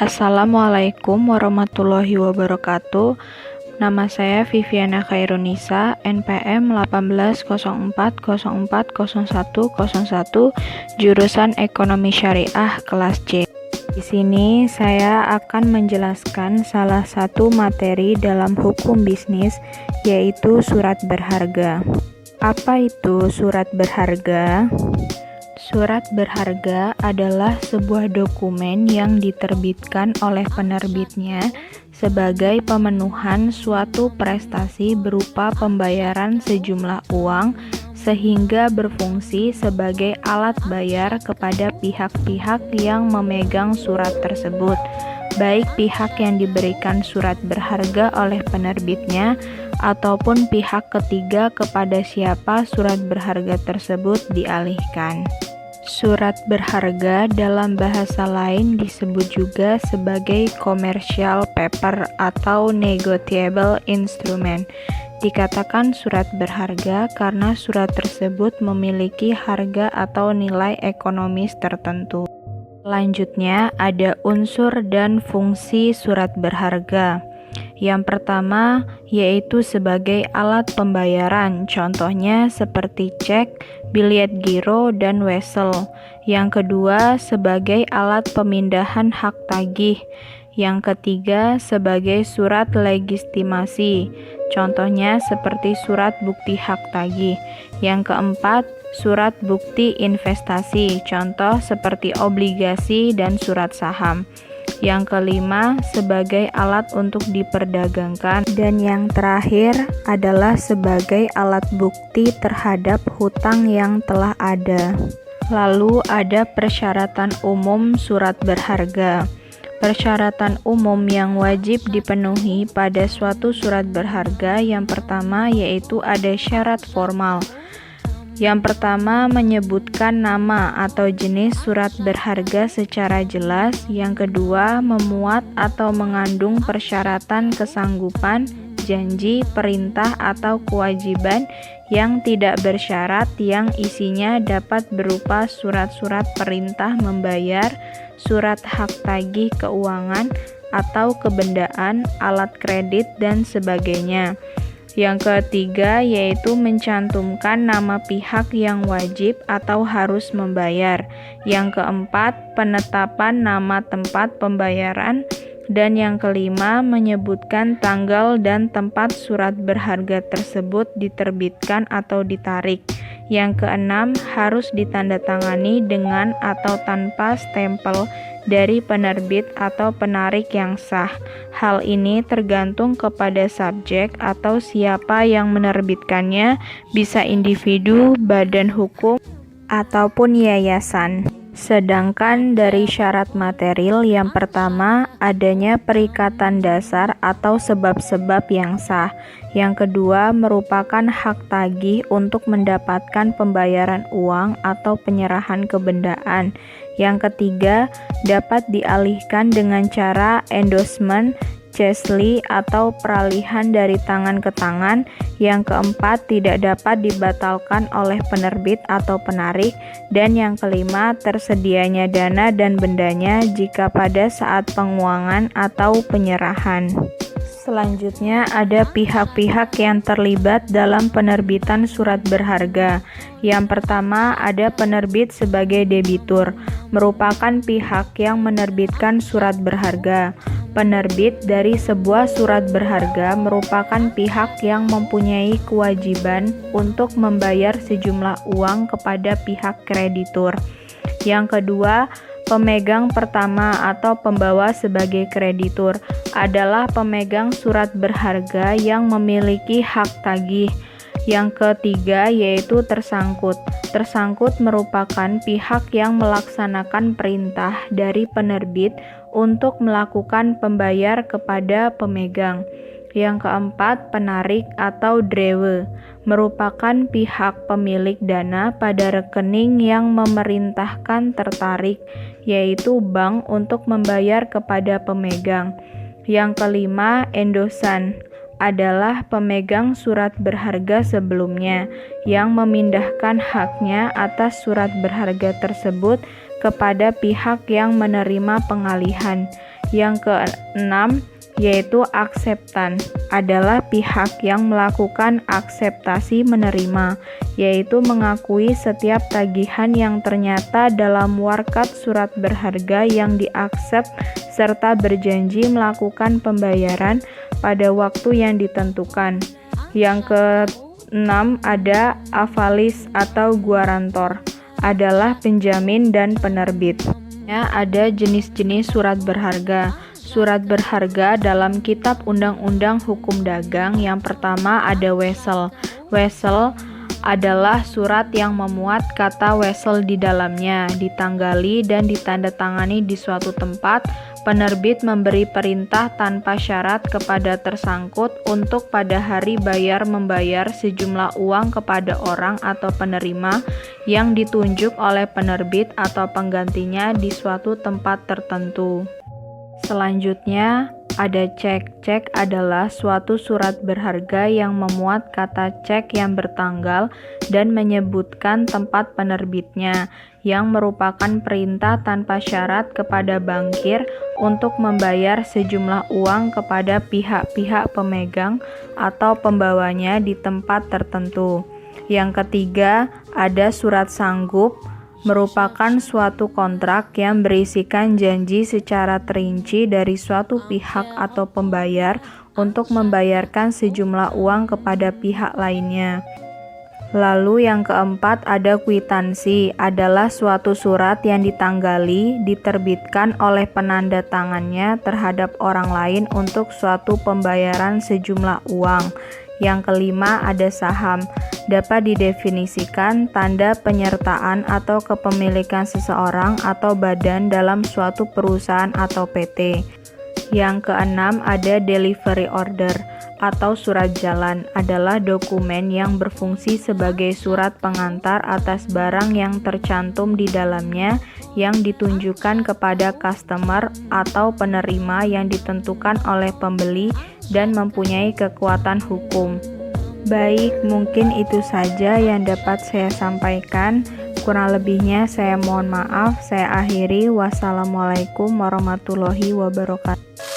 Assalamualaikum warahmatullahi wabarakatuh. Nama saya Viviana Khairunisa, NPM 1804040101, jurusan Ekonomi Syariah kelas C. Di sini saya akan menjelaskan salah satu materi dalam hukum bisnis, yaitu surat berharga. Apa itu surat berharga? Surat berharga adalah sebuah dokumen yang diterbitkan oleh penerbitnya sebagai pemenuhan suatu prestasi berupa pembayaran sejumlah uang, sehingga berfungsi sebagai alat bayar kepada pihak-pihak yang memegang surat tersebut, baik pihak yang diberikan surat berharga oleh penerbitnya ataupun pihak ketiga kepada siapa surat berharga tersebut dialihkan. Surat berharga dalam bahasa lain disebut juga sebagai commercial paper atau negotiable instrument. Dikatakan surat berharga karena surat tersebut memiliki harga atau nilai ekonomis tertentu. Selanjutnya ada unsur dan fungsi surat berharga. Yang pertama yaitu sebagai alat pembayaran, contohnya seperti cek, bilet giro, dan wesel. Yang kedua sebagai alat pemindahan hak tagih. Yang ketiga sebagai surat legitimasi, contohnya seperti surat bukti hak tagih. Yang keempat surat bukti investasi, contoh seperti obligasi dan surat saham. Yang kelima sebagai alat untuk diperdagangkan, dan yang terakhir adalah sebagai alat bukti terhadap hutang yang telah ada. Lalu ada persyaratan umum surat berharga. Persyaratan umum yang wajib dipenuhi pada suatu surat berharga yang pertama yaitu ada syarat formal. Yang pertama menyebutkan nama atau jenis surat berharga secara jelas. Yang kedua memuat atau mengandung persyaratan kesanggupan, janji, perintah atau kewajiban yang tidak bersyarat yang isinya dapat berupa surat-surat perintah membayar, surat hak tagih keuangan atau kebendaan, alat kredit dan sebagainya. Yang ketiga yaitu mencantumkan nama pihak yang wajib atau harus membayar. Yang keempat penetapan nama tempat pembayaran. Dan yang kelima menyebutkan tanggal dan tempat surat berharga tersebut diterbitkan atau ditarik. Yang keenam harus ditandatangani dengan atau tanpa stempel dari penerbit atau penarik yang sah. Hal ini tergantung kepada subjek atau siapa yang menerbitkannya, bisa individu, badan hukum, ataupun yayasan. Sedangkan dari syarat material yang pertama adanya perikatan dasar atau sebab-sebab yang sah. Yang kedua merupakan hak tagih untuk mendapatkan pembayaran uang atau penyerahan kebendaan. Yang ketiga dapat dialihkan dengan cara endorsement, Chesley atau peralihan dari tangan ke tangan. Yang keempat tidak dapat dibatalkan oleh penerbit atau penarik. Dan yang kelima tersedianya dana dan bendanya jika pada saat penguangan atau penyerahan. Selanjutnya ada pihak-pihak yang terlibat dalam penerbitan surat berharga. Yang pertama ada penerbit sebagai debitur, merupakan pihak yang menerbitkan surat berharga. Penerbit dari sebuah surat berharga merupakan pihak yang mempunyai kewajiban untuk membayar sejumlah uang kepada pihak kreditur. Yang kedua, pemegang pertama atau pembawa sebagai kreditur adalah pemegang surat berharga yang memiliki hak tagih. Yang ketiga yaitu tersangkut. Tersangkut merupakan pihak yang melaksanakan perintah dari penerbit untuk melakukan pembayar kepada pemegang. Yang keempat, penarik atau drewe merupakan pihak pemilik dana pada rekening yang memerintahkan tertarik, yaitu bank, untuk membayar kepada pemegang. Yang kelima, endosan adalah pemegang surat berharga sebelumnya yang memindahkan haknya atas surat berharga tersebut kepada pihak yang menerima pengalihan. Yang keenam, yaitu akseptan, adalah pihak yang melakukan akseptasi menerima, yaitu mengakui setiap tagihan yang ternyata dalam warkat surat berharga yang diaksep serta berjanji melakukan pembayaran pada waktu yang ditentukan. Yang keenam, ada avalis atau guarantor, adalah penjamin dan penerbit. Ada jenis-jenis surat berharga. Surat berharga dalam Kitab Undang-Undang Hukum Dagang, yang pertama ada wesel. Wesel adalah surat yang memuat kata wesel di dalamnya, ditanggali dan ditandatangani di suatu tempat. Penerbit memberi perintah tanpa syarat kepada tersangkut untuk pada hari bayar membayar sejumlah uang kepada orang atau penerima yang ditunjuk oleh penerbit atau penggantinya di suatu tempat tertentu. Selanjutnya, ada cek. Cek adalah suatu surat berharga yang memuat kata cek yang bertanggal dan menyebutkan tempat penerbitnya, yang merupakan perintah tanpa syarat kepada bankir untuk membayar sejumlah uang kepada pihak-pihak pemegang atau pembawanya di tempat tertentu. Yang ketiga, ada surat sanggup, merupakan suatu kontrak yang berisikan janji secara terinci dari suatu pihak atau pembayar untuk membayarkan sejumlah uang kepada pihak lainnya. Lalu yang keempat ada kwitansi, adalah suatu surat yang ditanggali, diterbitkan oleh penanda tangannya terhadap orang lain untuk suatu pembayaran sejumlah uang. Yang kelima ada saham, dapat didefinisikan tanda penyertaan atau kepemilikan seseorang atau badan dalam suatu perusahaan atau PT. Yang keenam ada delivery order atau surat jalan, adalah dokumen yang berfungsi sebagai surat pengantar atas barang yang tercantum di dalamnya yang ditunjukkan kepada customer atau penerima yang ditentukan oleh pembeli dan mempunyai kekuatan hukum. Baik, mungkin itu saja yang dapat saya sampaikan. Kurang lebihnya saya mohon maaf. Saya akhiri. Wassalamualaikum warahmatullahi wabarakatuh.